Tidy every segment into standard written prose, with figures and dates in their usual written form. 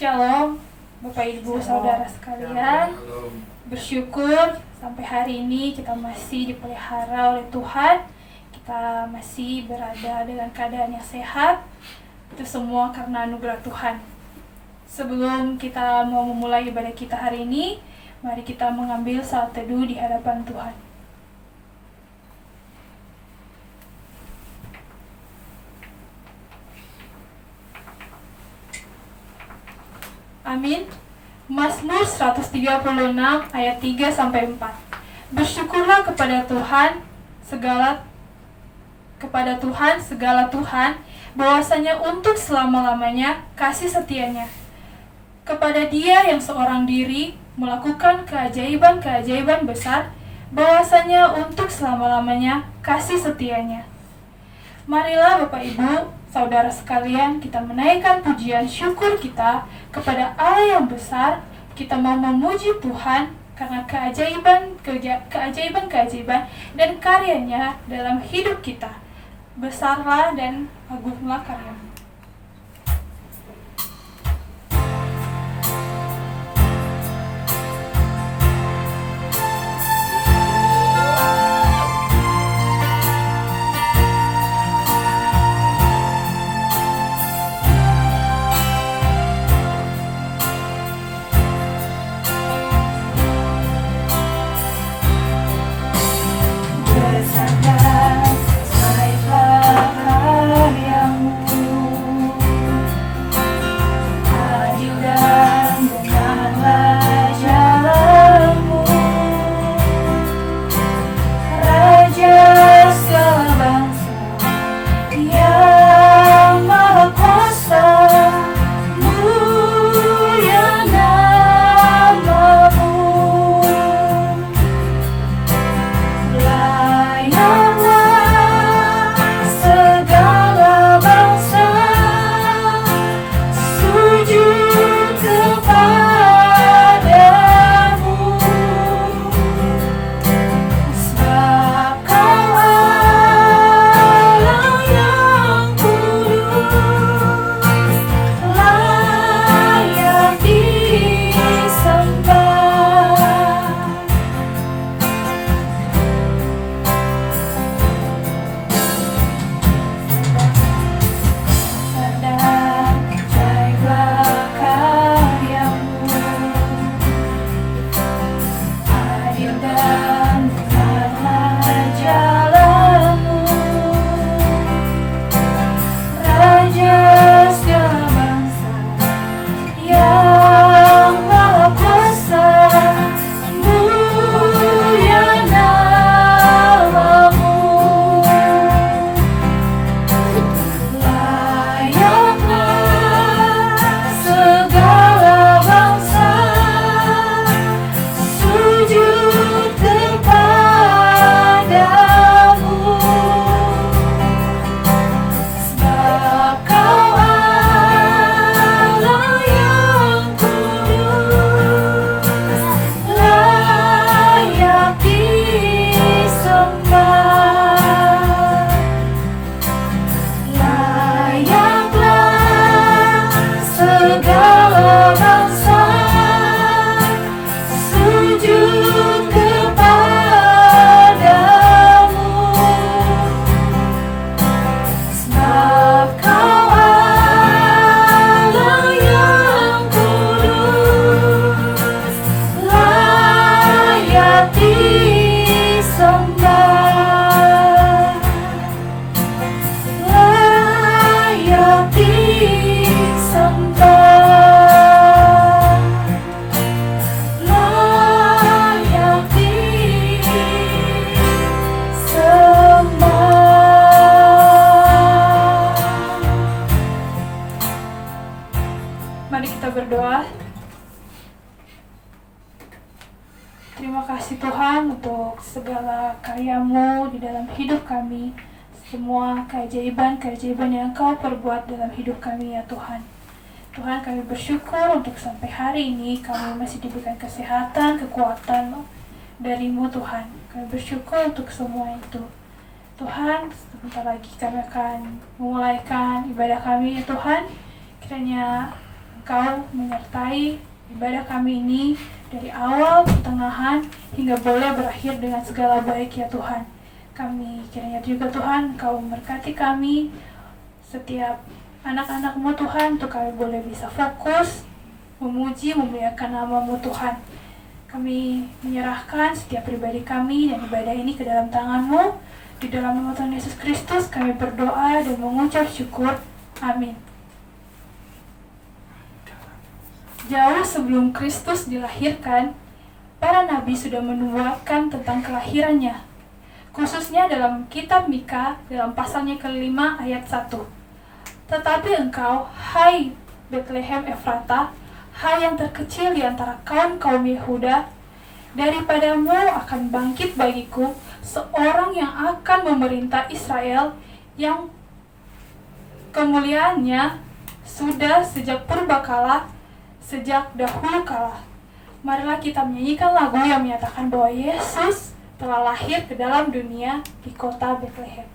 Shalom, Bapak Ibu Saudara sekalian. Bersyukur sampai hari ini kita masih dipelihara oleh Tuhan. Kita masih berada dalam keadaan yang sehat. Itu semua karena anugerah Tuhan. Sebelum kita mau memulai ibadah kita hari ini, mari kita mengambil saat teduh di hadapan Tuhan. Amin. Mazmur 136 ayat 3-4. Bersyukurlah kepada Tuhan segala Tuhan, bahwasanya untuk selama-lamanya kasih setianya. Kepada Dia yang seorang diri melakukan keajaiban-keajaiban besar, bahwasanya untuk selama-lamanya kasih setianya. Marilah Bapak Ibu, Saudara sekalian, kita menaikkan pujian syukur kita kepada Allah yang besar. Kita mau memuji Tuhan karena keajaiban dan karyanya dalam hidup kita. Besarlah dan agunglah karya-Mu. Mari kita berdoa. Terima kasih Tuhan untuk segala karya-Mu di dalam hidup kami. Semua keajaiban-keajaiban yang Engkau perbuat dalam hidup kami ya Tuhan. Tuhan, kami bersyukur untuk sampai hari ini kami masih diberikan kesehatan, kekuatan dari-Mu Tuhan. Kami bersyukur untuk semua itu. Tuhan, sebentar lagi kami akan memulaikan ibadah kami ya Tuhan. Kiranya Engkau menyertai ibadah kami ini dari awal, pertengahan, hingga boleh berakhir dengan segala baik ya Tuhan. Kami kiranya juga Tuhan, Engkau memberkati kami, setiap anak-anak-Mu Tuhan, untuk kami boleh bisa fokus, memuji, memuliakan nama-Mu Tuhan. Kami menyerahkan setiap pribadi kami dan ibadah ini ke dalam tangan-Mu. Di dalam nama Tuhan Yesus Kristus kami berdoa dan mengucap syukur. Amin. Jauh sebelum Kristus dilahirkan, para nabi sudah menubuatkan tentang kelahirannya, khususnya dalam kitab Mika dalam pasalnya ke-5 ayat 1. Tetapi engkau, hai Betlehem Efrata, hai yang terkecil di antara kaum-kaum Yehuda, daripadamu akan bangkit bagiku seorang yang akan memerintah Israel, yang kemuliaannya sudah sejak purbakala, sejak dahulu kala. Marilah kita menyanyikan lagu yang menyatakan bahwa Yesus telah lahir ke dalam dunia di kota Betlehem.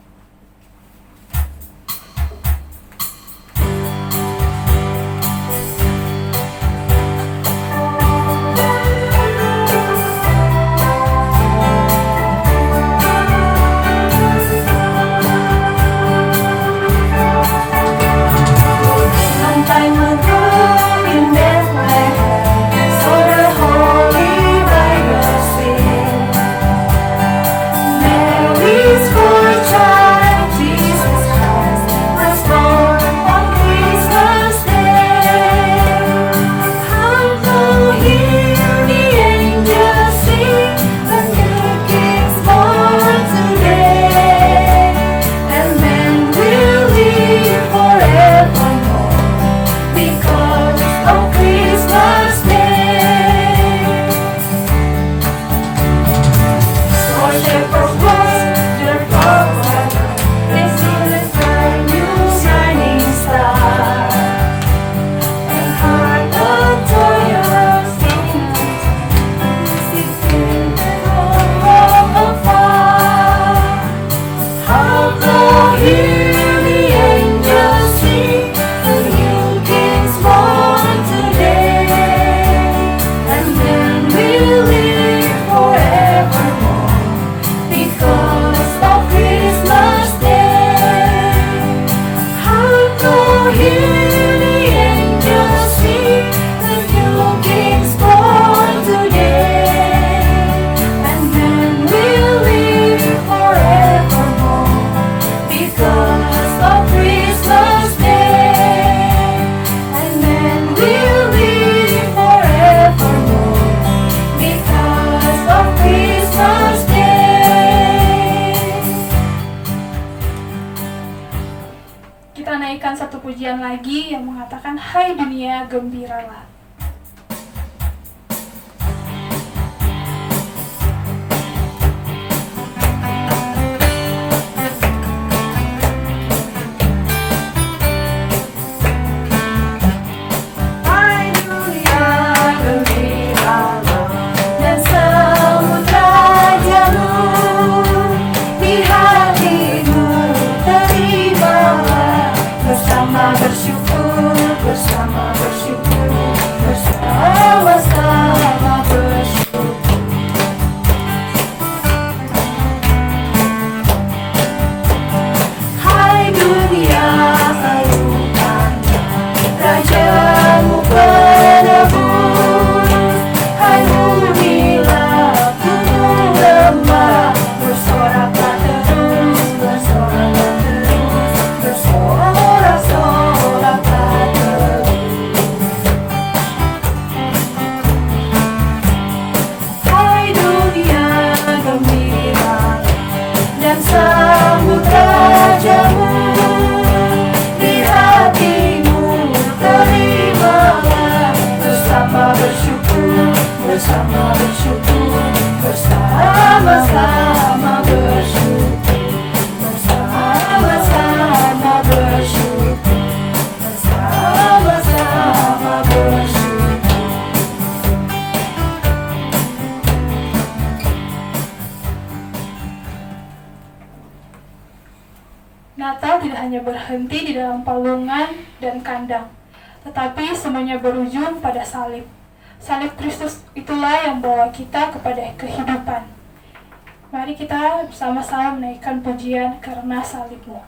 Pujian lagi yang mengatakan, hai dunia gembiralah. Natal tidak hanya berhenti di dalam palungan dan kandang, tetapi semuanya berujung pada salib. Salib Kristus itulah yang membawa kita kepada kehidupan. Mari kita bersama-sama menaikkan pujian karena salib-Mu.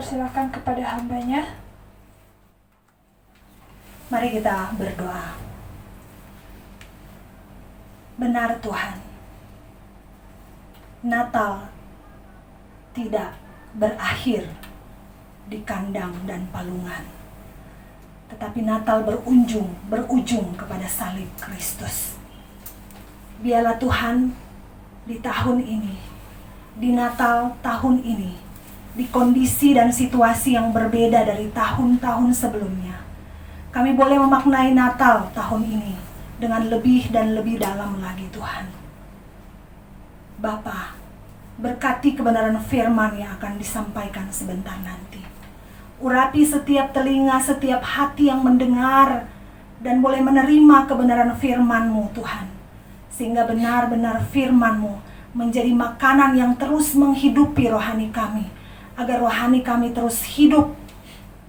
persilakan kepada hambanya. Mari kita berdoa. Benar Tuhan, Natal tidak berakhir di kandang dan palungan, tetapi Natal berujung kepada salib Kristus. Biarlah Tuhan di tahun ini di Natal tahun ini, di kondisi dan situasi yang berbeda dari tahun-tahun sebelumnya, kami boleh memaknai Natal tahun ini dengan lebih dan lebih dalam lagi Tuhan. Bapa, berkati kebenaran firman yang akan disampaikan sebentar nanti. Urapi setiap telinga, setiap hati yang mendengar dan boleh menerima kebenaran firman-Mu Tuhan. Sehingga benar-benar firman-Mu menjadi makanan yang terus menghidupi rohani kami. Agar rohani kami terus hidup,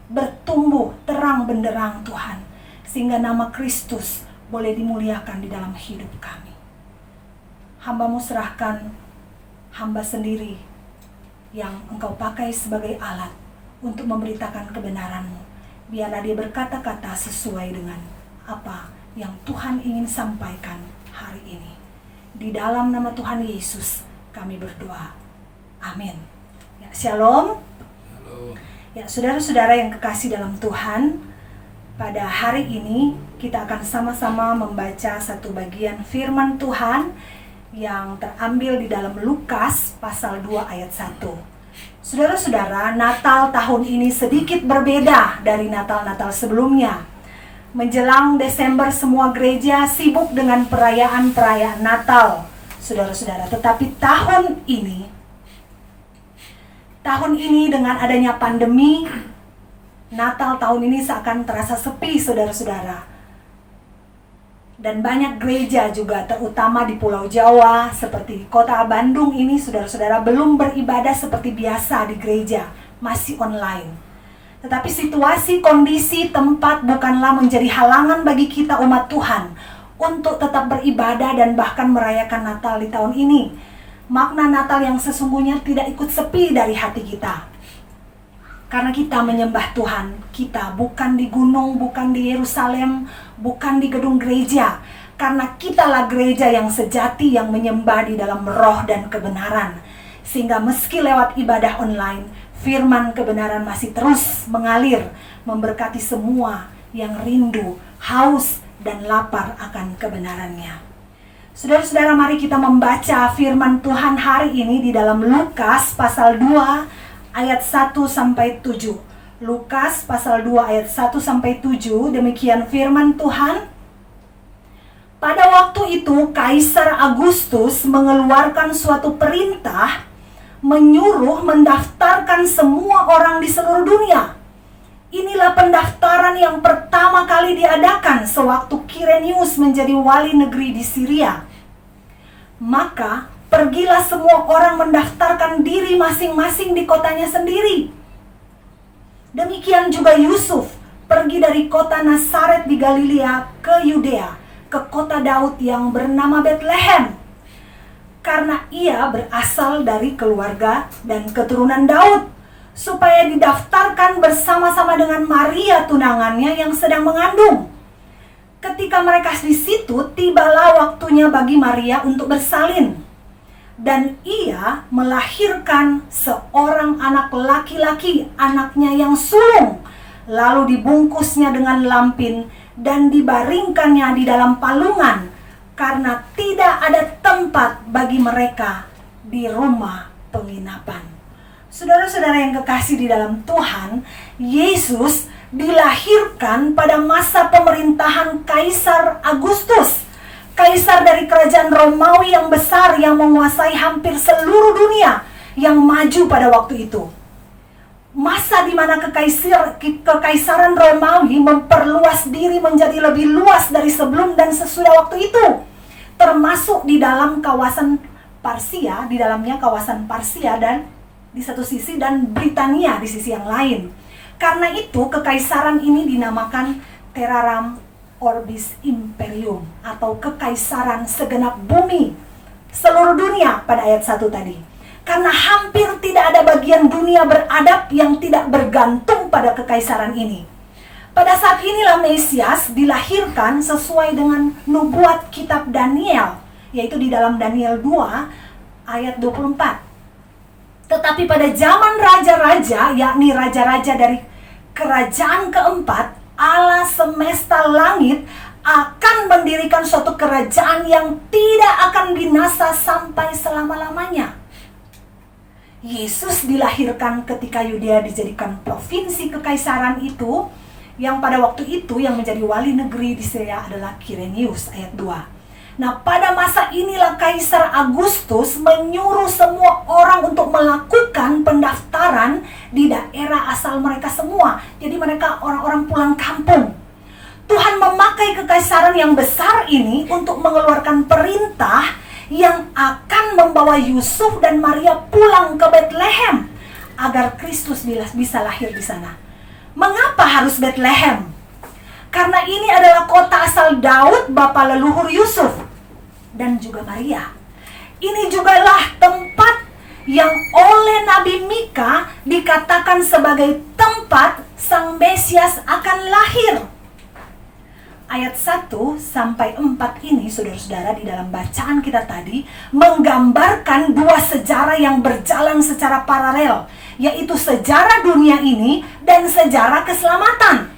bertumbuh, terang benderang Tuhan. Sehingga nama Kristus boleh dimuliakan di dalam hidup kami. Hamba-Mu serahkan hamba sendiri yang Engkau pakai sebagai alat untuk memberitakan kebenaran-Mu. Biarlah dia berkata-kata sesuai dengan apa yang Tuhan ingin sampaikan hari ini. Di dalam nama Tuhan Yesus kami berdoa. Amin. Ya, shalom. Ya, saudara-saudara yang kekasih dalam Tuhan, pada hari ini kita akan sama-sama membaca satu bagian firman Tuhan yang terambil di dalam Lukas pasal 2 ayat 1. Saudara-saudara, Natal tahun ini sedikit berbeda dari Natal-Natal sebelumnya. Menjelang Desember semua gereja sibuk dengan perayaan-perayaan Natal, saudara-saudara. Tetapi tahun ini dengan adanya pandemi, Natal tahun ini seakan terasa sepi, saudara-saudara. Dan banyak gereja juga, terutama di Pulau Jawa, seperti kota Bandung ini, saudara-saudara, belum beribadah seperti biasa di gereja, masih online. Tetapi situasi, kondisi, tempat bukanlah menjadi halangan bagi kita umat Tuhan untuk tetap beribadah dan bahkan merayakan Natal di tahun ini. Makna Natal yang sesungguhnya tidak ikut sepi dari hati kita. Karena kita menyembah Tuhan, kita bukan di gunung, bukan di Yerusalem, bukan di gedung gereja. Karena kitalah gereja yang sejati yang menyembah di dalam roh dan kebenaran. Sehingga meski lewat ibadah online, firman kebenaran masih terus mengalir, memberkati semua yang rindu, haus, dan lapar akan kebenarannya. Saudara-saudara, mari kita membaca firman Tuhan hari ini di dalam Lukas pasal 2 ayat 1-7. Lukas pasal 2 ayat 1-7, demikian firman Tuhan. Pada waktu itu Kaisar Agustus mengeluarkan suatu perintah menyuruh mendaftarkan semua orang di seluruh dunia. Inilah pendaftaran yang pertama kali diadakan sewaktu Kirenius menjadi wali negeri di Syria. Maka pergilah semua orang mendaftarkan diri masing-masing di kotanya sendiri. Demikian juga Yusuf pergi dari kota Nazaret di Galilea ke Yudea, ke kota Daud yang bernama Betlehem. Karena ia berasal dari keluarga dan keturunan Daud, supaya didaftarkan bersama-sama dengan Maria tunangannya yang sedang mengandung. Ketika mereka di situ, tibalah waktunya bagi Maria untuk bersalin. Dan ia melahirkan seorang anak laki-laki, anaknya yang sulung. Lalu dibungkusnya dengan lampin dan dibaringkannya di dalam palungan, karena tidak ada tempat bagi mereka di rumah penginapan. Saudara-saudara yang kekasih di dalam Tuhan, Yesus dilahirkan pada masa pemerintahan Kaisar Agustus. Kaisar dari kerajaan Romawi yang besar yang menguasai hampir seluruh dunia yang maju pada waktu itu. Masa di mana kekaisaran Romawi memperluas diri menjadi lebih luas dari sebelum dan sesudah waktu itu. Termasuk di dalam kawasan Parsia, di dalamnya kawasan Parsia dan di satu sisi dan Britania di sisi yang lain. Karena itu kekaisaran ini dinamakan Terrarum Orbis Imperium atau kekaisaran segenap bumi seluruh dunia pada ayat 1 tadi. Karena hampir tidak ada bagian dunia beradab yang tidak bergantung pada kekaisaran ini. Pada saat inilah Mesias dilahirkan sesuai dengan nubuat kitab Daniel, yaitu di dalam Daniel 2 ayat 24. Tetapi pada zaman raja-raja, yakni raja-raja dari kerajaan keempat, Allah semesta langit akan mendirikan suatu kerajaan yang tidak akan binasa sampai selama-lamanya. Yesus dilahirkan ketika Yudea dijadikan provinsi kekaisaran itu, yang pada waktu itu yang menjadi wali negeri di Syria adalah Kirenius, ayat 2. Nah, pada masa inilah Kaisar Agustus menyuruh semua orang untuk melakukan pendaftaran di daerah asal mereka semua. Jadi mereka orang-orang pulang kampung. Tuhan memakai kekaisaran yang besar ini untuk mengeluarkan perintah yang akan membawa Yusuf dan Maria pulang ke Bethlehem agar Kristus bisa lahir di sana. Mengapa harus Bethlehem? Karena ini adalah kota asal Daud, bapa leluhur Yusuf dan juga Maria. Ini jugalah tempat yang oleh Nabi Mika dikatakan sebagai tempat Sang Mesias akan lahir. Ayat 1 sampai 4 ini, saudara-saudara, di dalam bacaan kita tadi menggambarkan dua sejarah yang berjalan secara paralel, yaitu sejarah dunia ini dan sejarah keselamatan.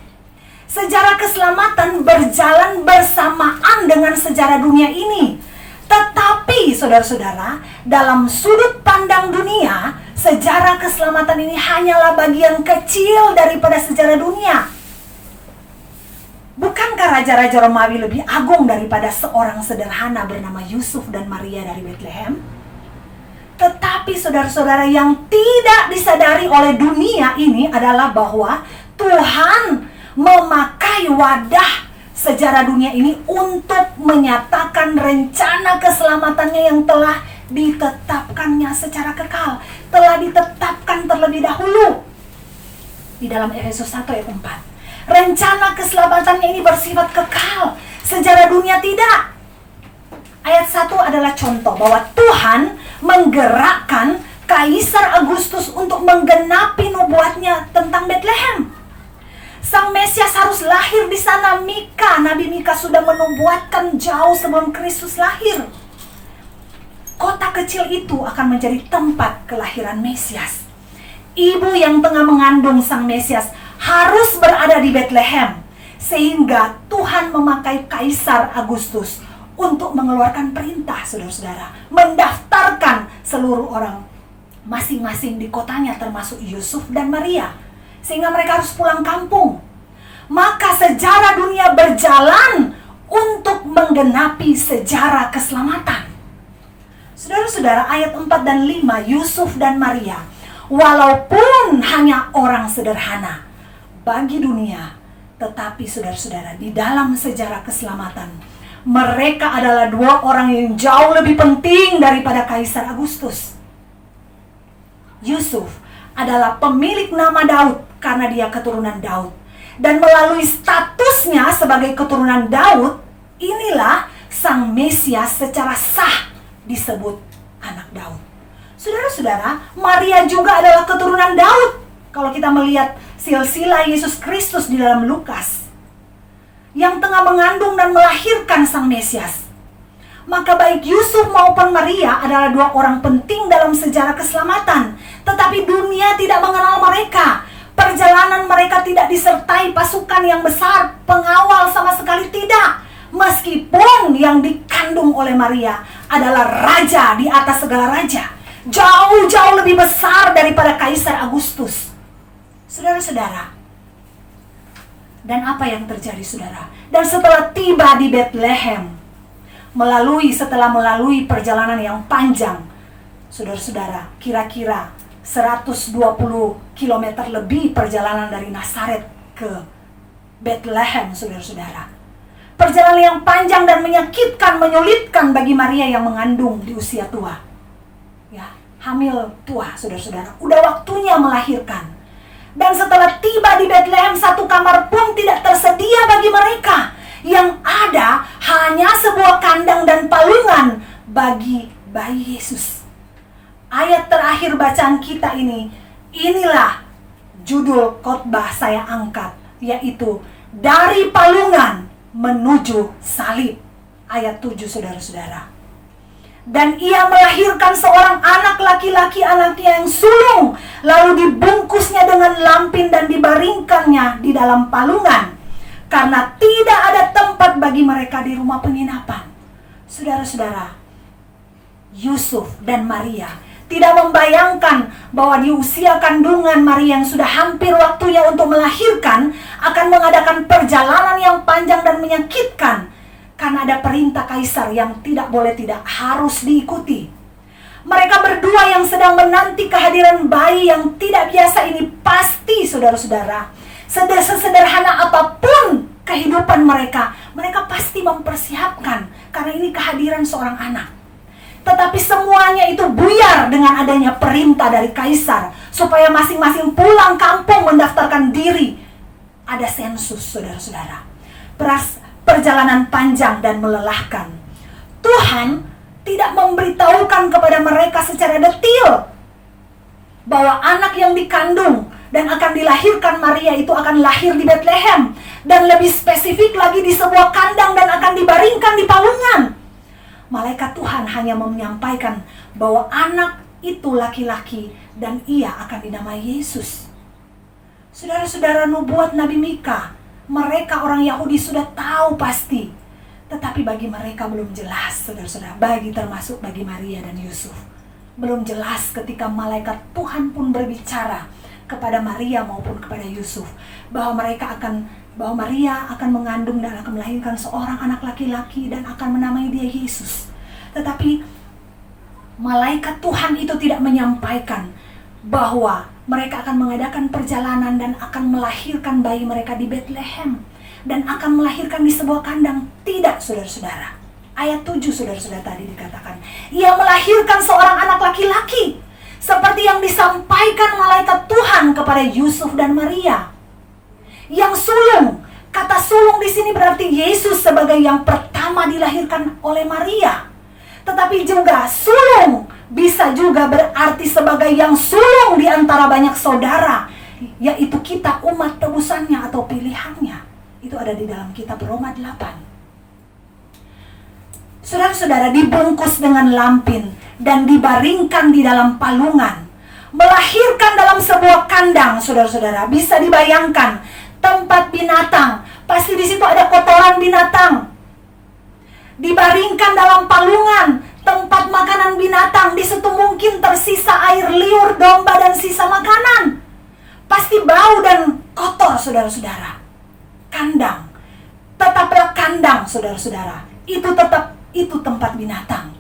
Sejarah keselamatan berjalan bersamaan dengan sejarah dunia ini. Tetapi, saudara-saudara, dalam sudut pandang dunia, sejarah keselamatan ini hanyalah bagian kecil daripada sejarah dunia. Bukankah raja-raja Romawi lebih agung daripada seorang sederhana bernama Yusuf dan Maria dari Bethlehem? Tetapi saudara-saudara, yang tidak disadari oleh dunia ini adalah bahwa Tuhan memakai wadah sejarah dunia ini untuk menyatakan rencana keselamatannya yang telah ditetapkannya secara kekal, telah ditetapkan terlebih dahulu. Di dalam Efesus 1 ayat 4. Rencana keselamatannya ini bersifat kekal, sejarah dunia tidak. Ayat 1 adalah contoh bahwa Tuhan menggerakkan Kaisar Agustus untuk menggenapi nubuatnya tentang Bethlehem. Sang Mesias harus lahir di sana. Nabi Mika sudah menubuatkan jauh sebelum Kristus lahir. Kota kecil itu akan menjadi tempat kelahiran Mesias. Ibu yang tengah mengandung Sang Mesias harus berada di Bethlehem, sehingga Tuhan memakai Kaisar Agustus untuk mengeluarkan perintah, saudara-saudara, mendaftarkan seluruh orang masing-masing di kotanya, termasuk Yusuf dan Maria, sehingga mereka harus pulang kampung. Maka sejarah dunia berjalan untuk menggenapi sejarah keselamatan. Saudara-saudara, ayat 4 dan 5, Yusuf dan Maria, walaupun hanya orang sederhana bagi dunia, tetapi saudara-saudara, di dalam sejarah keselamatan, mereka adalah dua orang yang jauh lebih penting daripada Kaisar Agustus. Yusuf adalah pemilik nama Daud karena dia keturunan Daud. Dan melalui statusnya sebagai keturunan Daud, inilah Sang Mesias secara sah disebut anak Daud. Saudara-saudara, Maria juga adalah keturunan Daud. Kalau kita melihat silsilah Yesus Kristus di dalam Lukas, yang tengah mengandung dan melahirkan Sang Mesias. Maka baik Yusuf maupun Maria adalah dua orang penting dalam sejarah keselamatan. Tetapi dunia tidak mengenal mereka. Perjalanan mereka tidak disertai pasukan yang besar, pengawal sama sekali tidak. Meskipun yang dikandung oleh Maria adalah raja di atas segala raja, jauh-jauh lebih besar daripada Kaisar Agustus. Saudara-saudara, dan apa yang terjadi, saudara? Dan setelah tiba di Bethlehem, setelah melalui perjalanan yang panjang, saudara-saudara, kira-kira 120 km lebih perjalanan dari Nazaret ke Bethlehem, saudara-saudara. Perjalanan yang panjang dan menyakitkan, menyulitkan bagi Maria yang mengandung di usia tua. Ya, hamil tua, saudara-saudara. Udah waktunya melahirkan. Dan setelah tiba di Bethlehem, satu kamar pun tidak tersedia bagi mereka. Yang ada hanya sebuah kandang dan palungan bagi bayi Yesus. Ayat terakhir bacaan kita ini, inilah judul khotbah saya angkat, yaitu dari palungan menuju salib. Ayat 7, saudara-saudara. Dan ia melahirkan seorang anak laki-laki, anaknya yang sulung, lalu dibungkusnya dengan lampin dan dibaringkannya di dalam palungan, karena tidak ada tempat bagi mereka di rumah penginapan. Saudara-saudara, Yusuf dan Maria tidak membayangkan bahwa di usia kandungan Maria yang sudah hampir waktunya untuk melahirkan akan mengadakan perjalanan yang panjang dan menyakitkan karena ada perintah kaisar yang tidak boleh tidak harus diikuti. Mereka berdua yang sedang menanti kehadiran bayi yang tidak biasa ini pasti, saudara-saudara, sesederhana apapun kehidupan mereka, mereka pasti mempersiapkan karena ini kehadiran seorang anak. Tetapi semuanya itu buyar dengan adanya perintah dari kaisar supaya masing-masing pulang kampung mendaftarkan diri. Ada sensus, saudara-saudara. Perjalanan panjang dan melelahkan. Tuhan tidak memberitahukan kepada mereka secara detail bahwa anak yang dikandung dan akan dilahirkan Maria itu akan lahir di Bethlehem, dan lebih spesifik lagi di sebuah kandang dan akan dibaringkan di palungan. Malaikat Tuhan hanya menyampaikan bahwa anak itu laki-laki dan ia akan dinamai Yesus. Saudara-saudara, nubuat Nabi Mika, mereka orang Yahudi sudah tahu pasti, tetapi bagi mereka belum jelas, saudara-saudara, termasuk bagi Maria dan Yusuf. Belum jelas ketika malaikat Tuhan pun berbicara kepada Maria maupun kepada Yusuf bahwa Maria akan mengandung dan akan melahirkan seorang anak laki-laki dan akan menamai dia Yesus. Tetapi malaikat Tuhan itu tidak menyampaikan bahwa mereka akan mengadakan perjalanan dan akan melahirkan bayi mereka di Bethlehem dan akan melahirkan di sebuah kandang. Tidak, saudara-saudara. Ayat 7, saudara-saudara, tadi dikatakan ia melahirkan seorang anak laki-laki, seperti yang disampaikan malaikat Tuhan kepada Yusuf dan Maria. Yang sulung, kata sulung di sini berarti Yesus sebagai yang pertama dilahirkan oleh Maria. Tetapi juga sulung bisa juga berarti sebagai yang sulung di antara banyak saudara, yaitu kita umat tebusannya atau pilihannya. Itu ada di dalam kitab Roma 8. Saudara-saudara, dibungkus dengan lampin dan dibaringkan di dalam palungan, melahirkan dalam sebuah kandang. Saudara-saudara, bisa dibayangkan tempat binatang, pasti di situ ada kotoran binatang. Dibaringkan dalam palungan, tempat makanan binatang, di situ mungkin tersisa air liur domba dan sisa makanan. Pasti bau dan kotor, saudara-saudara. Kandang, tetaplah kandang, saudara-saudara. Itu tempat binatang.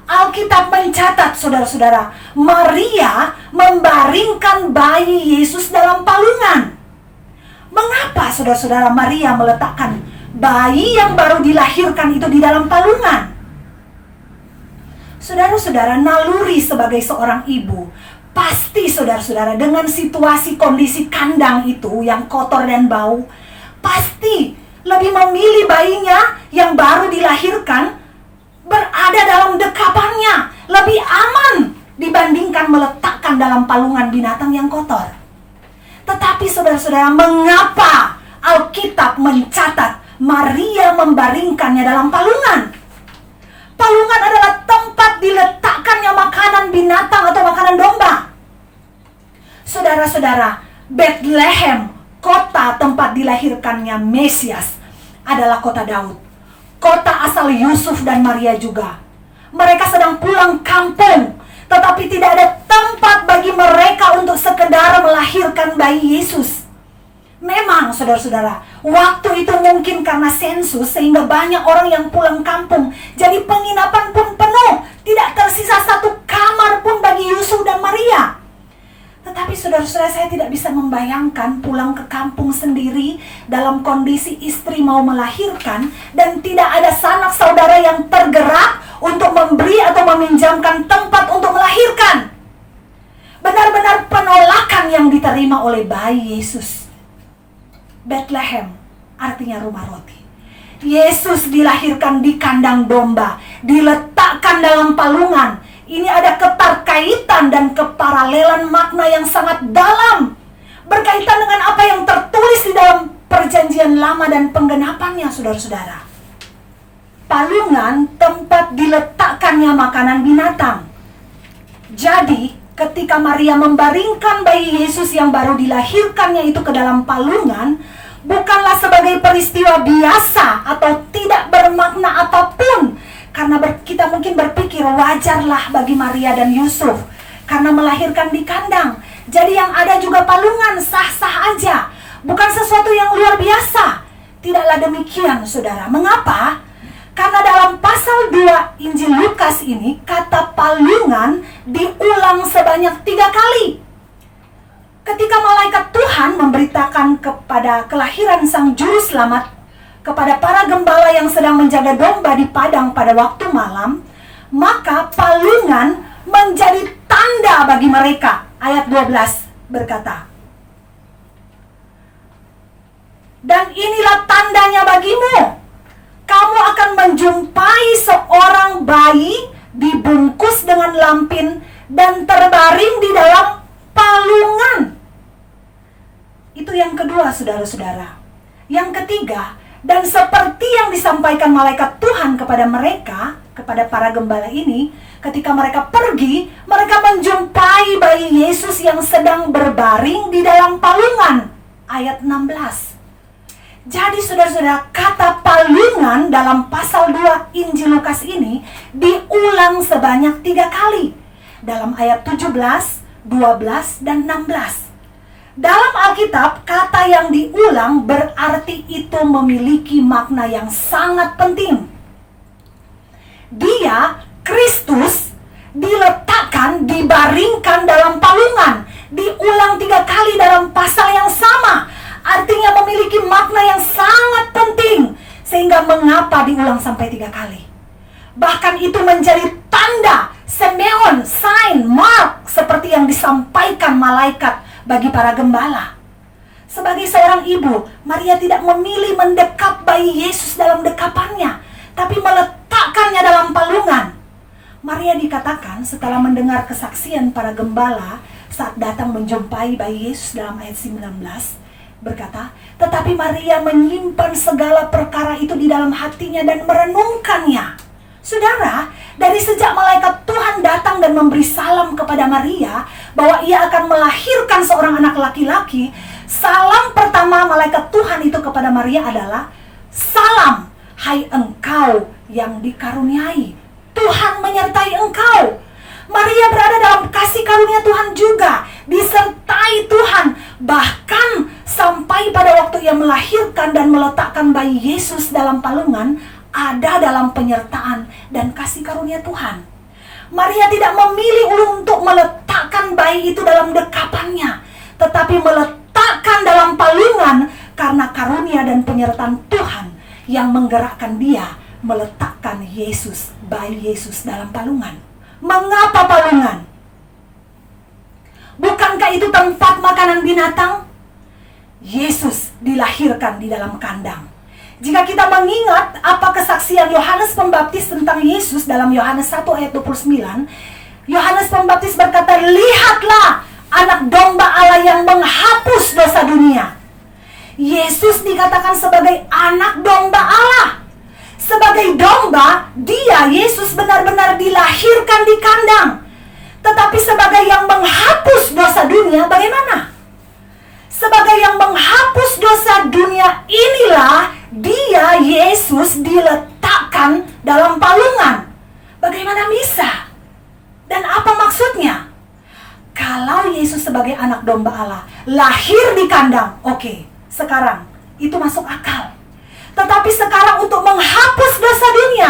Alkitab mencatat, saudara-saudara, Maria membaringkan bayi Yesus dalam palungan. Mengapa, saudara-saudara, Maria meletakkan bayi yang baru dilahirkan itu di dalam palungan? Saudara-saudara, naluri sebagai seorang ibu, pasti saudara-saudara dengan situasi kondisi kandang itu yang kotor dan bau, pasti lebih memilih bayinya yang baru dilahirkan berada dalam dekapannya, lebih aman dibandingkan meletakkan dalam palungan binatang yang kotor. Tetapi saudara-saudara, mengapa Alkitab mencatat Maria membaringkannya dalam palungan? Palungan adalah tempat diletakkannya makanan binatang atau makanan domba. Saudara-saudara, Bethlehem, kota tempat dilahirkannya Mesias, adalah kota Daud, kota asal Yusuf dan Maria juga. Mereka sedang pulang kampung, tetapi tidak ada tempat bagi mereka untuk sekedar melahirkan bayi Yesus. Memang, saudara-saudara, waktu itu mungkin karena sensus sehingga banyak orang yang pulang kampung, jadi penginapan pun penuh, tidak tersisa satu kamar pun bagi Yusuf dan Maria. Tetapi saudara-saudara, saya tidak bisa membayangkan pulang ke kampung sendiri dalam kondisi istri mau melahirkan dan tidak ada sanak saudara yang tergerak untuk memberi atau meminjamkan tempat untuk melahirkan. Benar-benar penolakan yang diterima oleh bayi Yesus. Bethlehem artinya rumah roti. Yesus dilahirkan di kandang domba, diletakkan dalam palungan. Ini ada keterkaitan dan keparalelan makna yang sangat dalam, berkaitan dengan apa yang tertulis di dalam Perjanjian Lama dan penggenapannya, saudara-saudara. Palungan tempat diletakkannya makanan binatang. Jadi, ketika Maria membaringkan bayi Yesus yang baru dilahirkannya itu ke dalam palungan, bukanlah sebagai peristiwa biasa atau tidak bermakna apapun. Karena kita mungkin berpikir wajarlah bagi Maria dan Yusuf karena melahirkan di kandang. Jadi yang ada juga palungan, sah-sah aja. Bukan sesuatu yang luar biasa. Tidaklah demikian, saudara. Mengapa? Karena dalam pasal 2 Injil Lukas ini, kata palungan diulang sebanyak 3 kali. Ketika malaikat Tuhan memberitakan kepada kelahiran Sang Juru Selamat kepada para gembala yang sedang menjaga domba di padang pada waktu malam, maka palungan menjadi tanda bagi mereka. Ayat 12 berkata, "Dan inilah tandanya bagimu. Kamu akan menjumpai seorang bayi dibungkus dengan lampin dan terbaring di dalam palungan." Itu yang kedua, saudara-saudara. Yang ketiga, dan seperti yang disampaikan malaikat Tuhan kepada mereka, kepada para gembala ini, ketika mereka pergi, mereka menjumpai bayi Yesus yang sedang berbaring di dalam palungan. Ayat 16. Jadi saudara-saudara, kata palungan dalam pasal 2 Injil Lukas ini diulang sebanyak 3 kali. Dalam ayat 17, 12, dan 16. Dalam Alkitab, kata yang diulang berarti itu memiliki makna yang sangat penting. Dia, Kristus, diletakkan, dibaringkan dalam palungan. Diulang 3 kali dalam pasal yang sama. Artinya memiliki makna yang sangat penting. Sehingga mengapa diulang sampai 3 kali? Bahkan itu menjadi tanda, sembeon, sign, mark, seperti yang disampaikan malaikat bagi para gembala. Sebagai seorang ibu, Maria tidak memilih mendekap bayi Yesus dalam dekapannya, tapi meletakkannya dalam palungan. Maria dikatakan setelah mendengar kesaksian para gembala saat datang menjumpai bayi Yesus dalam ayat 19, berkata, "Tetapi Maria menyimpan segala perkara itu di dalam hatinya dan merenungkannya." Saudara, dari sejak malaikat Tuhan datang dan memberi salam kepada Maria bahwa ia akan melahirkan seorang anak laki-laki, salam pertama malaikat Tuhan itu kepada Maria adalah, "Salam, hai engkau yang dikaruniai, Tuhan menyertai engkau." Maria berada dalam kasih karunia Tuhan juga, disertai Tuhan, bahkan sampai pada waktu ia melahirkan dan meletakkan bayi Yesus dalam palungan, ada dalam penyertaan dan kasih karunia Tuhan. Maria tidak memilih untuk meletakkan bayi itu dalam dekapannya, tetapi meletakkan dalam palungan karena karunia dan penyertaan Tuhan yang menggerakkan dia meletakkan Yesus, bayi Yesus dalam palungan. Mengapa palungan? Bukankah itu tempat makanan binatang? Yesus dilahirkan di dalam kandang. Jika kita mengingat apa kesaksian Yohanes Pembaptis tentang Yesus dalam Yohanes 1 ayat 29, Yohanes Pembaptis berkata, "Lihatlah anak domba Allah yang menghapus dosa dunia." Yesus dikatakan sebagai anak domba Allah. Sebagai domba, dia, Yesus, benar-benar dilahirkan di kandang. Tetapi sebagai yang menghapus dosa dunia, bagaimana? Sebagai yang menghapus dosa dunia inilah dia, Yesus, diletakkan dalam palungan. Bagaimana bisa? Dan apa maksudnya? Kalau Yesus sebagai anak domba Allah lahir di kandang, oke, sekarang itu masuk akal. Tetapi sekarang untuk menghapus dosa dunia,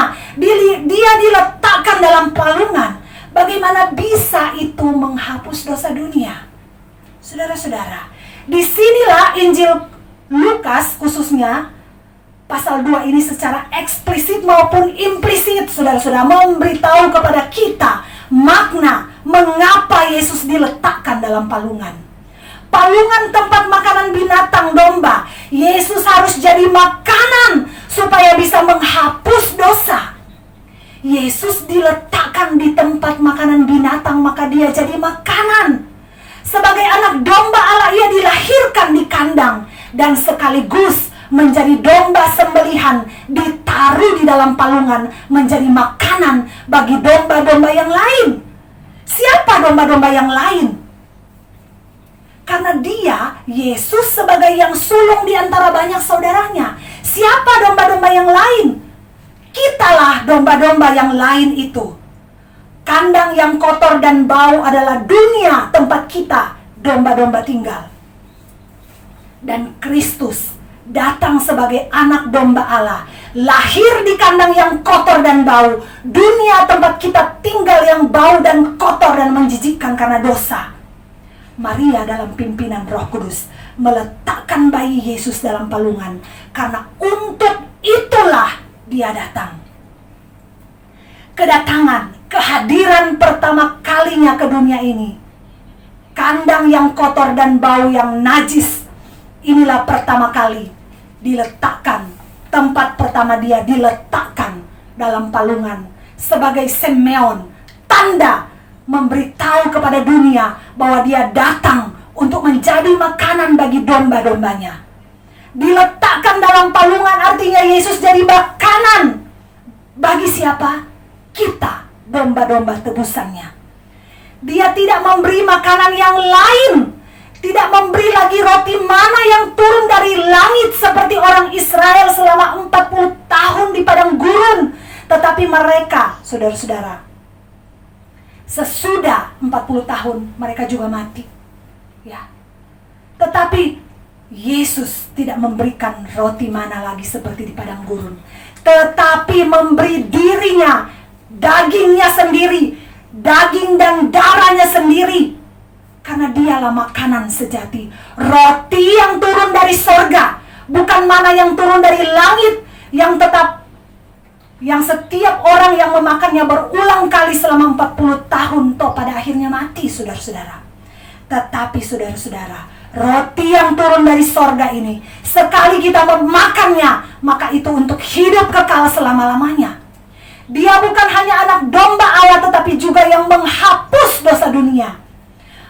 dia diletakkan dalam palungan. Bagaimana bisa itu menghapus dosa dunia? Saudara-saudara, disinilah Injil Lukas khususnya pasal 2 ini secara eksplisit maupun implisit, saudara-saudara, memberitahu kepada kita makna mengapa Yesus diletakkan dalam palungan. Palungan tempat makanan binatang domba. Yesus harus jadi makanan supaya bisa menghapus dosa. Yesus diletakkan di tempat makanan binatang, maka dia jadi makanan. Sebagai anak domba Allah, ia dilahirkan di kandang dan sekaligus menjadi domba sembelihan, ditaruh di dalam palungan menjadi makanan bagi domba-domba yang lain. Siapa domba-domba yang lain? Karena dia, Yesus, sebagai yang sulung di antara banyak saudaranya. Siapa domba-domba yang lain? Kitalah domba-domba yang lain itu. Kandang yang kotor dan bau adalah dunia tempat kita, domba-domba, tinggal. Dan Kristus datang sebagai anak domba Allah, lahir di kandang yang kotor dan bau, dunia tempat kita tinggal yang bau dan kotor dan menjijikkan karena dosa. Maria dalam pimpinan Roh Kudus meletakkan bayi Yesus dalam palungan, karena untuk itulah dia datang. Kedatangan, kehadiran pertama kalinya ke dunia ini, kandang yang kotor dan bau yang najis, inilah pertama kali diletakkan, tempat pertama dia diletakkan dalam palungan sebagai semeon, tanda memberitahu kepada dunia bahwa dia datang untuk menjadi makanan bagi domba-dombanya. Diletakkan dalam palungan artinya Yesus jadi makanan bagi siapa? Kita, domba-domba tebusannya. Dia tidak memberi makanan yang lain, tidak memberi lagi roti mana yang turun dari langit seperti orang Israel selama 40 tahun di padang gurun. Tetapi mereka, saudara-saudara, sesudah 40 tahun mereka juga mati. Ya. Tetapi Yesus tidak memberikan roti mana lagi seperti di padang gurun, tetapi memberi dirinya, dagingnya sendiri, daging dan darahnya sendiri, karena dialah makanan sejati. Roti yang turun dari sorga, bukan mana yang turun dari langit, yang setiap orang yang memakannya berulang kali selama 40 tahun toh pada akhirnya mati, saudara-saudara. Tetapi saudara-saudara, roti yang turun dari sorga ini, sekali kita memakannya, maka itu untuk hidup kekal selama-lamanya. Dia bukan hanya anak domba Allah, tetapi juga yang menghapus dosa dunia.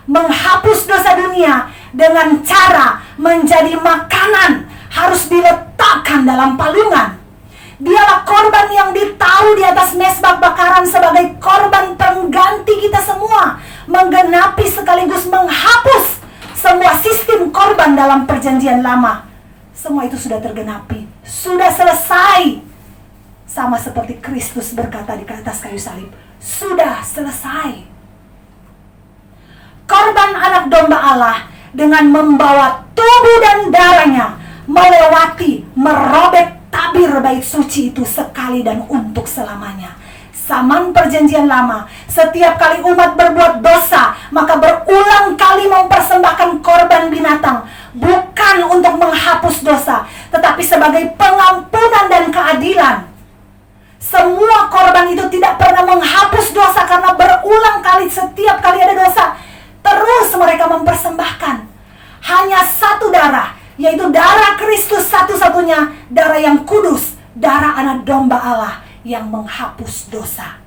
Menghapus dosa dunia dengan cara menjadi makanan, harus diletakkan dalam palungan. Dialah korban yang ditaruh di atas mezbah bakaran sebagai korban pengganti kita semua, menggenapi sekaligus menghapus semua sistem korban dalam perjanjian lama. Semua itu sudah tergenapi, sudah selesai. Sama seperti Kristus berkata di atas kayu salib, sudah selesai. Korban anak domba Allah dengan membawa tubuh dan darahnya melewati, merobek tabir bait suci itu sekali dan untuk selamanya. Zaman perjanjian lama, setiap kali umat berbuat dosa, maka berulang kali mempersembahkan korban binatang, bukan untuk menghapus dosa, tetapi sebagai pengampunan dan keadilan. Semua korban itu tidak pernah menghapus dosa, karena berulang kali, setiap kali ada dosa, terus mereka mempersembahkan hanya satu darah, yaitu darah Kristus satu-satunya, darah yang kudus, darah anak domba Allah yang menghapus dosa.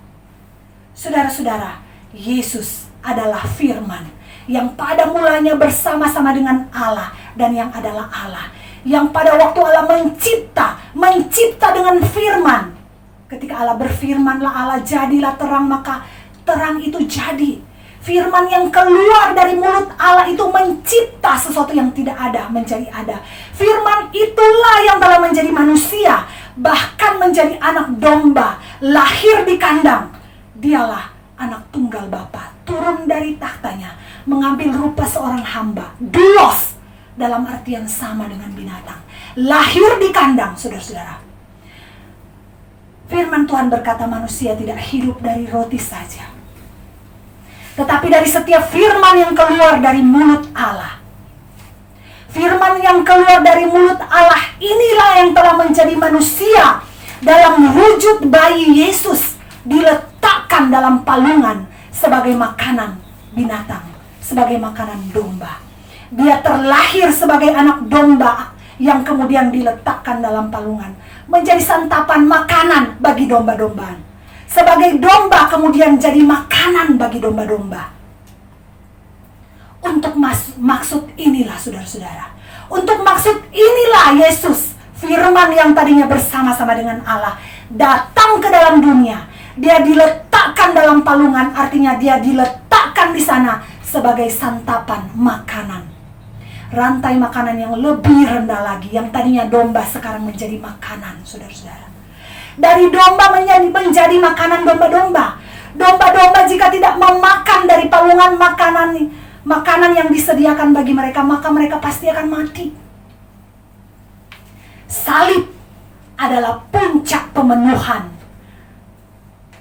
Saudara-saudara, Yesus adalah firman yang pada mulanya bersama-sama dengan Allah dan yang adalah Allah, yang pada waktu Allah mencipta dengan firman. Ketika Allah berfirmanlah Allah, jadilah terang, maka terang itu jadi. Firman yang keluar dari mulut Allah itu mencipta sesuatu yang tidak ada menjadi ada. Firman itulah yang telah menjadi manusia, bahkan menjadi anak domba, lahir di kandang. Dialah anak tunggal Bapa, turun dari tahtanya, mengambil rupa seorang hamba, doulos, dalam artian sama dengan binatang. Lahir di kandang, saudara-saudara. Firman Tuhan berkata manusia tidak hidup dari roti saja, tetapi dari setiap firman yang keluar dari mulut Allah. Firman yang keluar dari mulut Allah inilah yang telah menjadi manusia dalam wujud bayi Yesus, diletakkan dalam palungan sebagai makanan binatang, sebagai makanan domba. Dia terlahir sebagai anak domba yang kemudian diletakkan dalam palungan, menjadi santapan makanan bagi domba-dombaan. Sebagai domba kemudian jadi makanan bagi domba-domba. Untuk maksud inilah, saudara-saudara, untuk maksud inilah Yesus, firman yang tadinya bersama-sama dengan Allah, datang ke dalam dunia. Dia diletakkan dalam palungan, artinya dia diletakkan di sana sebagai santapan makanan. Rantai makanan yang lebih rendah lagi, yang tadinya domba sekarang menjadi makanan, saudara-saudara. Dari domba menjadi makanan domba-domba. Domba-domba jika tidak memakan dari palungan makanan yang disediakan bagi mereka, maka mereka pasti akan mati. Salib adalah puncak pemenuhan.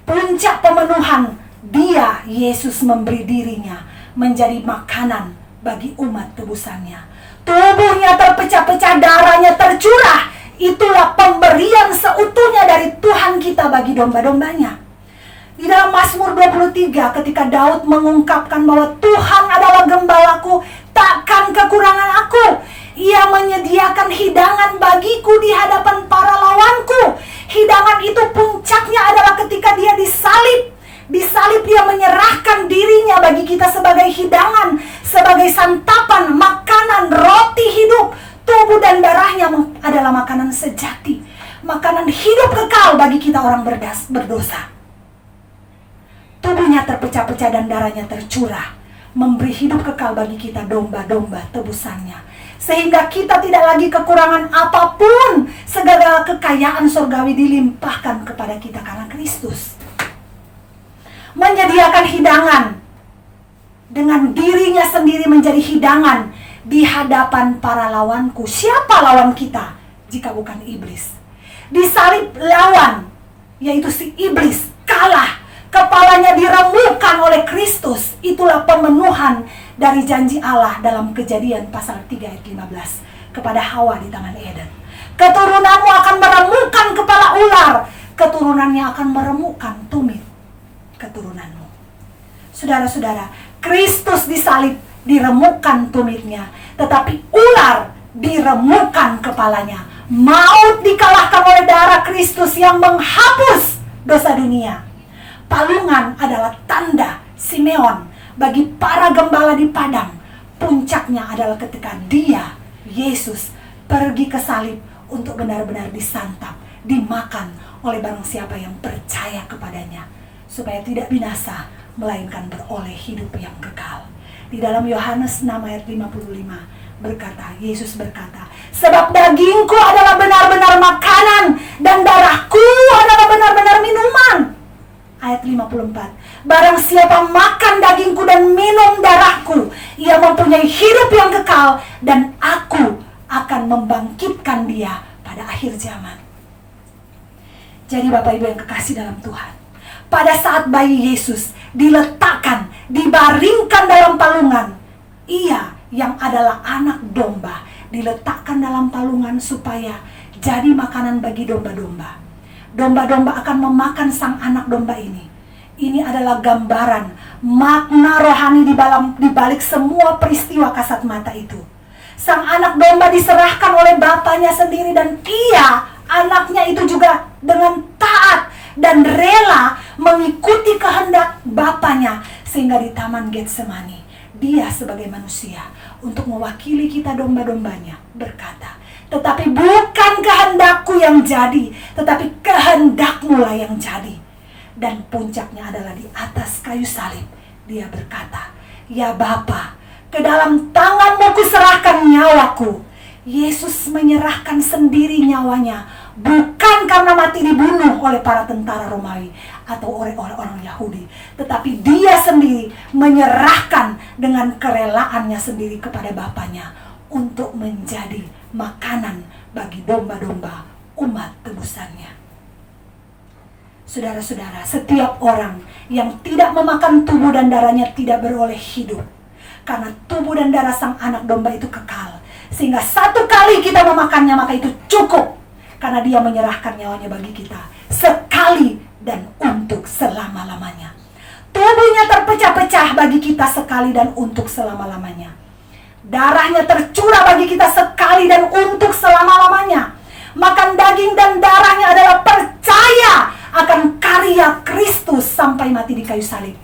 Puncak pemenuhan, dia, Yesus, memberi dirinya menjadi makanan bagi umat tebusannya. Tubuhnya terpecah-pecah, darahnya tercurah. Itulah pemberian seutuhnya dari Tuhan kita bagi domba-dombanya. Di dalam Mazmur 23, ketika Daud mengungkapkan bahwa Tuhan adalah gembalaku, takkan kekurangan aku. Ia menyediakan hidangan bagiku di hadapan para lawanku. Hidangan itu puncaknya adalah ketika dia disalib. Disalib dia menyerahkan dirinya bagi kita sebagai hidangan, sebagai santapan, makanan, roti hidup. Tubuh dan darahnya adalah makanan sejati, makanan hidup kekal bagi kita orang berdosa. Tubuhnya terpecah-pecah dan darahnya tercurah, memberi hidup kekal bagi kita domba-domba tebusannya. Sehingga kita tidak lagi kekurangan apapun, segala kekayaan surgawi dilimpahkan kepada kita karena Kristus. Menyediakan hidangan, dengan dirinya sendiri menjadi hidangan di hadapan para lawanku. Siapa lawan kita jika bukan iblis? Disalib lawan, yaitu si iblis, kalah. Kepalanya diremukkan oleh Kristus. Itulah pemenuhan dari janji Allah dalam Kejadian pasal 3 ayat 15 kepada Hawa di Taman Eden. Keturunanmu akan meremukkan kepala ular, keturunannya akan meremukkan tumit keturunanmu. Saudara-saudara, Kristus disalib, diremukkan tumitnya, tetapi ular diremukkan kepalanya. Maut dikalahkan oleh darah Kristus yang menghapus dosa dunia. Palungan adalah tanda Simeon bagi para gembala di padang. Puncaknya adalah ketika dia, Yesus, pergi ke salib untuk benar-benar disantap, dimakan oleh barang siapa yang percaya kepadanya, supaya tidak binasa, melainkan beroleh hidup yang kekal. Di dalam Yohanes 6 ayat 55 berkata, Yesus berkata, sebab dagingku adalah benar-benar makanan dan darahku adalah benar-benar minuman. Ayat 54, barang siapa makan dagingku dan minum darahku, ia mempunyai hidup yang kekal, dan aku akan membangkitkan dia pada akhir zaman. Jadi Bapak Ibu yang kekasih dalam Tuhan, pada saat bayi Yesus diletakkan, dibaringkan dalam palungan, ia yang adalah anak domba diletakkan dalam palungan supaya jadi makanan bagi domba-domba. Domba-domba akan memakan sang anak domba ini. Ini adalah gambaran makna rohani di balik semua peristiwa kasat mata itu. Sang anak domba diserahkan oleh bapaknya sendiri, dan ia, anaknya itu juga dengan taat dan rela mengikuti kehendak bapaknya, sehingga di Taman Getsemani dia sebagai manusia untuk mewakili kita domba-dombanya berkata, tetapi bukan kehendakku yang jadi, tetapi kehendakmu lah yang jadi. Dan puncaknya adalah di atas kayu salib dia berkata, ya Bapa, ke dalam tanganmu kuserahkan nyawaku. Yesus menyerahkan sendiri nyawanya, bukan karena mati dibunuh oleh para tentara Romawi atau oleh orang Yahudi, tetapi dia sendiri menyerahkan dengan kerelaannya sendiri kepada Bapaknya untuk menjadi makanan bagi domba-domba umat tebusannya. Saudara-saudara, setiap orang yang tidak memakan tubuh dan darahnya tidak beroleh hidup, karena tubuh dan darah sang anak domba itu kekal, sehingga satu kali kita memakannya maka itu cukup, karena dia menyerahkan nyawanya bagi kita sekali dan untuk selama-lamanya. Tubuhnya terpecah-pecah bagi kita sekali dan untuk selama-lamanya. Darahnya tercurah bagi kita sekali dan untuk selama-lamanya. Makan daging dan darahnya adalah percaya akan karya Kristus sampai mati di kayu salib.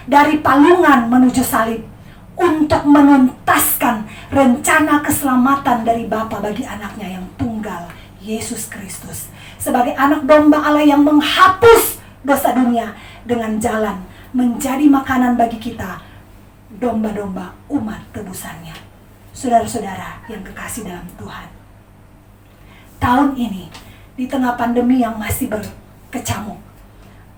Dari palungan menuju salib untuk menuntaskan rencana keselamatan dari Bapa bagi anaknya yang tunggal, Yesus Kristus. Sebagai anak domba Allah yang menghapus dosa dunia dengan jalan menjadi makanan bagi kita, domba-domba umat tebusannya. Saudara-saudara yang kekasih dalam Tuhan, tahun ini di tengah pandemi yang masih berkecamuk,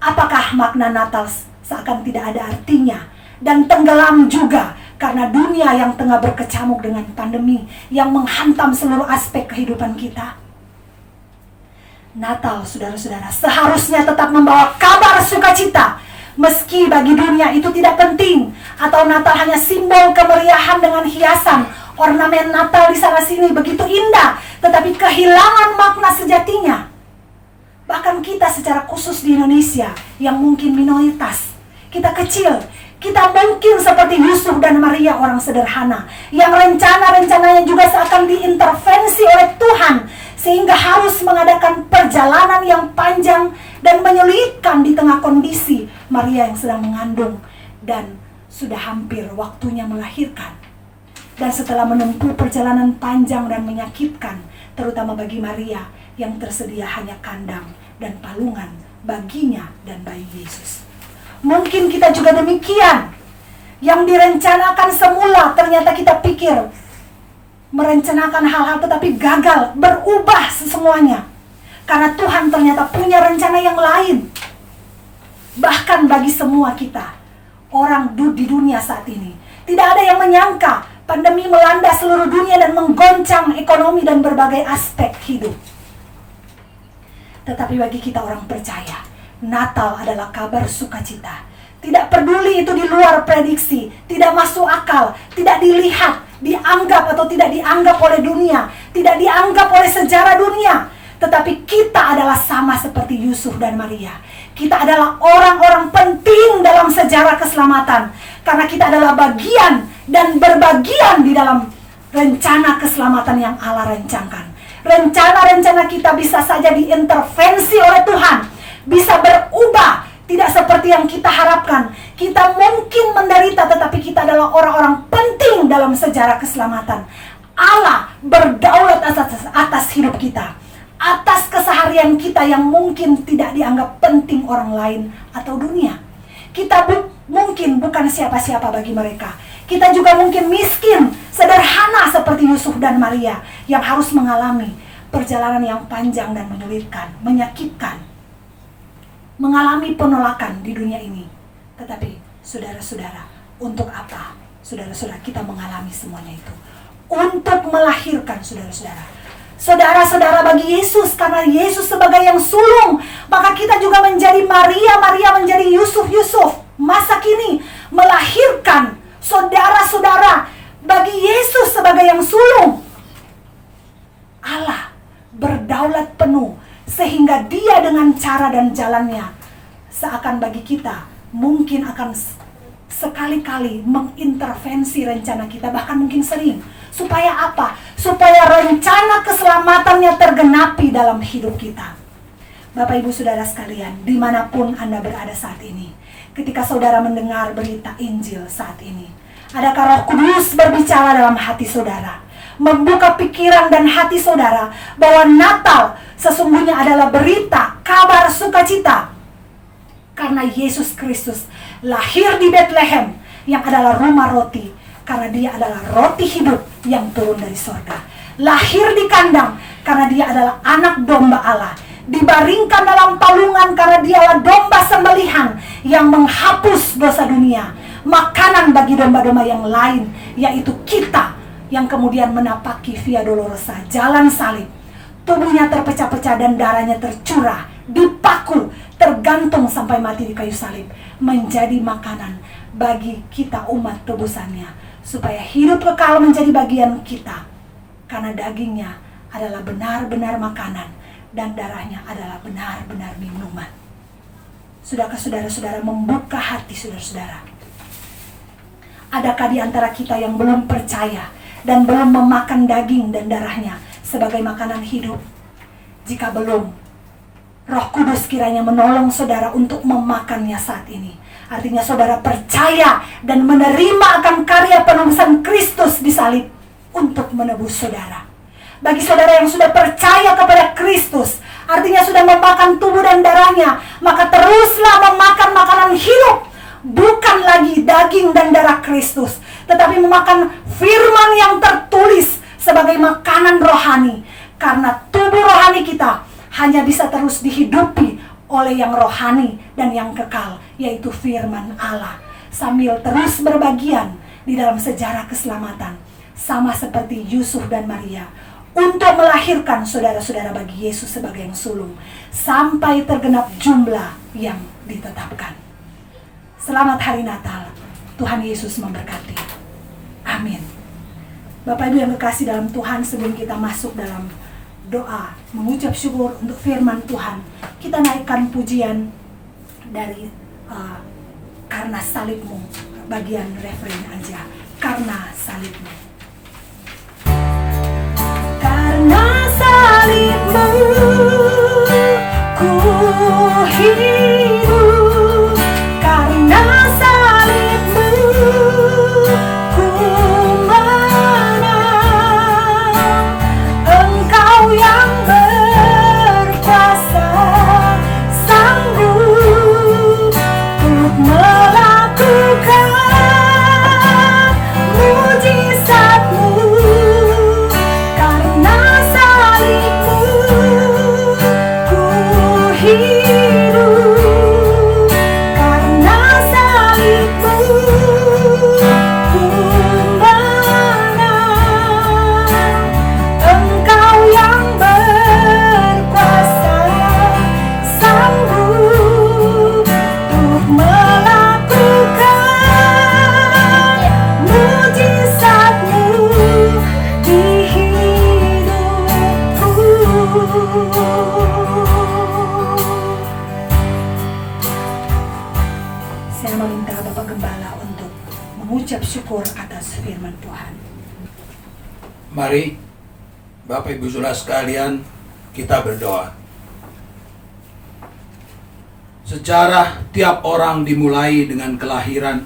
apakah makna Natal seakan tidak ada artinya, dan tenggelam juga karena dunia yang tengah berkecamuk dengan pandemi yang menghantam seluruh aspek kehidupan kita. Natal, saudara-saudara, seharusnya tetap membawa kabar sukacita, meski bagi dunia itu tidak penting, atau Natal hanya simbol kemeriahan dengan hiasan, ornamen Natal di sana-sini begitu indah, tetapi kehilangan makna sejatinya. Bahkan kita secara khusus di Indonesia yang mungkin minoritas, kita kecil, kita mungkin seperti Yusuf dan Maria, orang sederhana yang rencana-rencananya juga seakan diintervensi oleh Tuhan, sehingga harus mengadakan perjalanan yang panjang dan menyulitkan di tengah kondisi Maria yang sedang mengandung dan sudah hampir waktunya melahirkan. Dan setelah menempuh perjalanan panjang dan menyakitkan, terutama bagi Maria yang tersedia hanya kandang dan palungan baginya dan bayi Yesus. Mungkin kita juga demikian. Yang direncanakan semula ternyata kita pikir merencanakan hal-hal tetapi gagal, berubah semuanya. Karena Tuhan ternyata punya rencana yang lain. Bahkan bagi semua kita, orang di dunia saat ini, tidak ada yang menyangka pandemi melanda seluruh dunia dan menggoncang ekonomi dan berbagai aspek hidup. Tetapi bagi kita orang percaya, Natal adalah kabar sukacita. Tidak peduli itu di luar prediksi, tidak masuk akal, tidak dilihat, dianggap atau tidak dianggap oleh dunia, tidak dianggap oleh sejarah dunia. Tetapi kita adalah sama seperti Yusuf dan Maria. Kita adalah orang-orang penting dalam sejarah keselamatan. Karena kita adalah bagian dan berbagian di dalam rencana keselamatan yang Allah rencanakan. Rencana-rencana kita bisa saja diintervensi oleh Tuhan, bisa berubah, tidak seperti yang kita harapkan. Kita mungkin menderita, tetapi kita adalah orang-orang penting dalam sejarah keselamatan. Allah berdaulat atas hidup kita, atas keseharian kita yang mungkin tidak dianggap penting orang lain atau dunia. Kita mungkin bukan siapa-siapa bagi mereka. Kita juga mungkin miskin, sederhana seperti Yusuf dan Maria yang harus mengalami perjalanan yang panjang dan menyulitkan, menyakitkan, mengalami penolakan di dunia ini. Tetapi saudara-saudara, untuk apa saudara-saudara kita mengalami semuanya itu? Untuk melahirkan saudara-saudara. Saudara-saudara, bagi Yesus, karena Yesus sebagai yang sulung, maka kita juga menjadi Maria, Maria menjadi Yusuf, Yusuf masa kini melahirkan saudara-saudara. Bagi Yesus sebagai yang sulung, Allah berdaulat penuh sehingga Dia dengan cara dan jalannya seakan bagi kita mungkin akan sekali-kali mengintervensi rencana kita, bahkan mungkin sering. Supaya apa? Supaya rencana keselamatannya tergenapi dalam hidup kita. Bapak Ibu Saudara sekalian, dimanapun Anda berada saat ini, ketika saudara mendengar berita Injil saat ini, adakah Roh Kudus berbicara dalam hati saudara, membuka pikiran dan hati saudara bahwa Natal sesungguhnya adalah berita kabar sukacita? Karena Yesus Kristus lahir di Bethlehem yang adalah rumah roti, karena Dia adalah roti hidup yang turun dari sorga. Lahir di kandang karena Dia adalah anak domba Allah. Dibaringkan dalam palungan karena Dialah domba sembelihan yang menghapus dosa dunia. Makanan bagi domba-domba yang lain, yaitu kita yang kemudian menapaki Via Dolorosa, jalan salib. Tubuhnya terpecah-pecah dan darahnya tercurah, dipaku, tergantung sampai mati di kayu salib, menjadi makanan bagi kita umat tebusannya, supaya hidup kekal menjadi bagian kita. Karena dagingnya adalah benar-benar makanan dan darahnya adalah benar-benar minuman. Sudahkah saudara-saudara membuka hati saudara-saudara? Adakah di antara kita yang belum percaya dan belum memakan daging dan darahnya sebagai makanan hidup? Jika belum, Roh Kudus kiranya menolong saudara untuk memakannya saat ini. Artinya saudara percaya dan menerima akan karya penebusan Kristus di salib untuk menebus saudara. Bagi saudara yang sudah percaya kepada Kristus, artinya sudah memakan tubuh dan darahnya, maka teruslah memakan makanan hidup. Bukan lagi daging dan darah Kristus, tetapi memakan firman yang tertulis sebagai makanan rohani. Karena tubuh rohani kita hanya bisa terus dihidupi oleh yang rohani dan yang kekal, yaitu firman Allah, sambil terus berbagian di dalam sejarah keselamatan, sama seperti Yusuf dan Maria, untuk melahirkan saudara-saudara bagi Yesus sebagai yang sulung, sampai tergenap jumlah yang ditetapkan. Selamat Hari Natal. Tuhan Yesus memberkati. Amin. Bapak Ibu yang kekasih dalam Tuhan, sebelum kita masuk dalam doa mengucap syukur untuk firman Tuhan, kita naikkan pujian dari Karena Salibmu, bagian refrain aja. Karena Salibmu. Karena salibmu ku hidup, karena salibmu ku menang. Engkau yang berkuasa, sanggup untuk melakukan mujizat-Mu. Karena salibmu ku hidup, karena salibmu ku menang. Engkau yang berkuasa, sanggup untuk melakukan mujizat-Mu di hidupku. Saya meminta Bapak Gembala untuk mengucap syukur atas firman Tuhan. Mari Bapak Ibu Saudara sekalian, kita berdoa. Sejarah tiap orang dimulai dengan kelahiran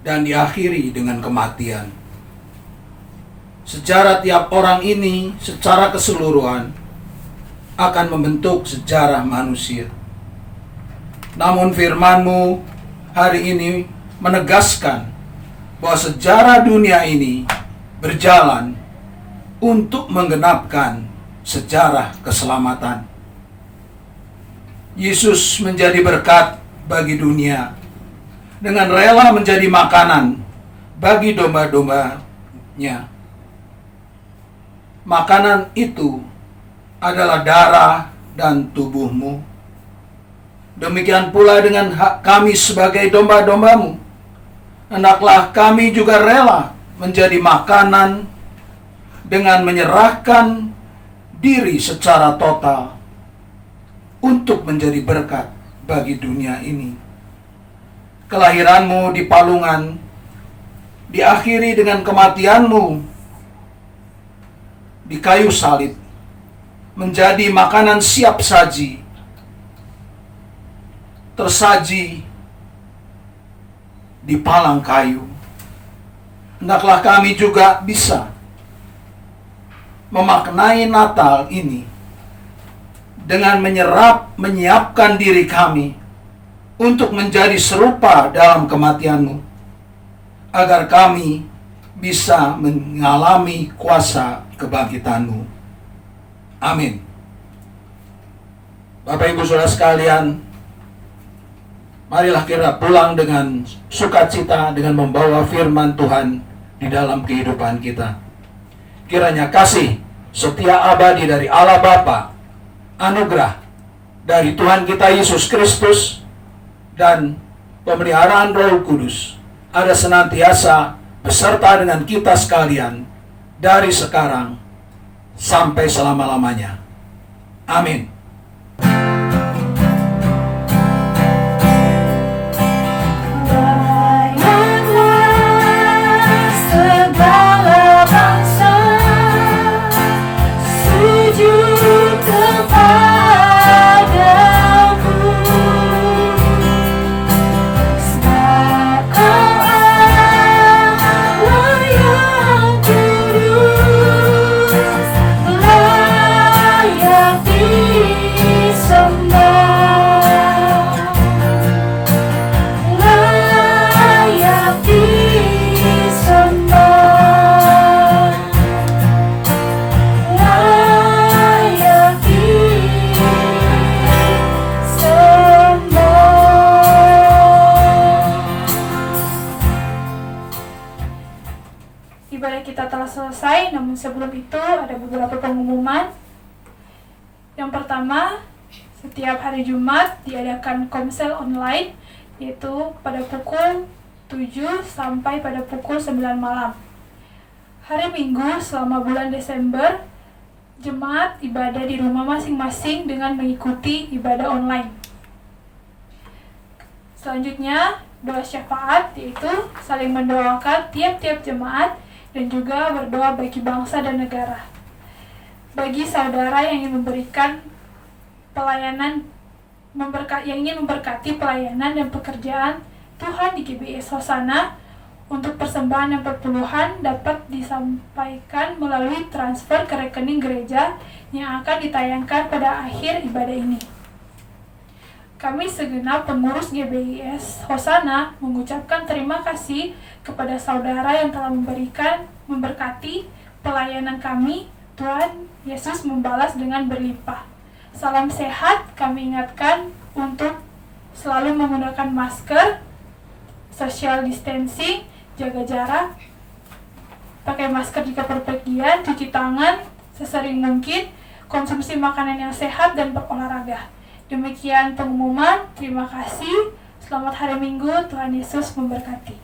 dan diakhiri dengan kematian. Sejarah tiap orang ini secara keseluruhan akan membentuk sejarah manusia. Namun firman-Mu hari ini menegaskan bahwa sejarah dunia ini berjalan untuk menggenapkan sejarah keselamatan. Yesus menjadi berkat bagi dunia dengan rela menjadi makanan bagi domba-dombanya. Makanan itu adalah darah dan tubuh-Mu. Demikian pula dengan kami sebagai domba-domba-Mu. Hendaklah kami juga rela menjadi makanan dengan menyerahkan diri secara total untuk menjadi berkat bagi dunia ini. Kelahiran-Mu di palungan diakhiri dengan kematian-Mu di kayu salib, menjadi makanan siap saji, tersaji di palang kayu. Hendaklah kami juga bisa memaknai Natal ini dengan menyiapkan diri kami untuk menjadi serupa dalam kematian-Mu, agar kami bisa mengalami kuasa kebangkitan-Mu. Amin. Bapak Ibu Saudara sekalian, marilah kita pulang dengan sukacita dengan membawa firman Tuhan di dalam kehidupan kita. Kiranya kasih setia abadi dari Allah Bapa, anugerah dari Tuhan kita Yesus Kristus, dan pemeliharaan Roh Kudus ada senantiasa beserta dengan kita sekalian dari sekarang sampai selama-lamanya. Amin. Layak sebelum itu ada beberapa pengumuman. Yang pertama, setiap hari Jumat diadakan komsel online, yaitu pada pukul 7 sampai pada pukul 9 malam. Hari Minggu selama bulan Desember, jemaat ibadah di rumah masing-masing dengan mengikuti ibadah online. Selanjutnya, doa syafaat, yaitu saling mendoakan tiap-tiap jemaat dan juga berdoa bagi bangsa dan negara. Bagi saudara yang ingin memberikan pelayanan, yang ingin memberkati pelayanan dan pekerjaan Tuhan di GBS Hosana, untuk persembahan dan perpuluhan dapat disampaikan melalui transfer ke rekening gereja yang akan ditayangkan pada akhir ibadah ini. Kami segenap pengurus GBIS Hosana mengucapkan terima kasih kepada saudara yang telah memberkati pelayanan kami. Tuhan Yesus membalas dengan berlimpah. Salam sehat, kami ingatkan untuk selalu menggunakan masker, social distancing, jaga jarak, pakai masker jika berpergian, cuci tangan sesering mungkin, konsumsi makanan yang sehat, dan berolahraga. Demikian pengumuman. Terima kasih. Selamat hari Minggu. Tuhan Yesus memberkati.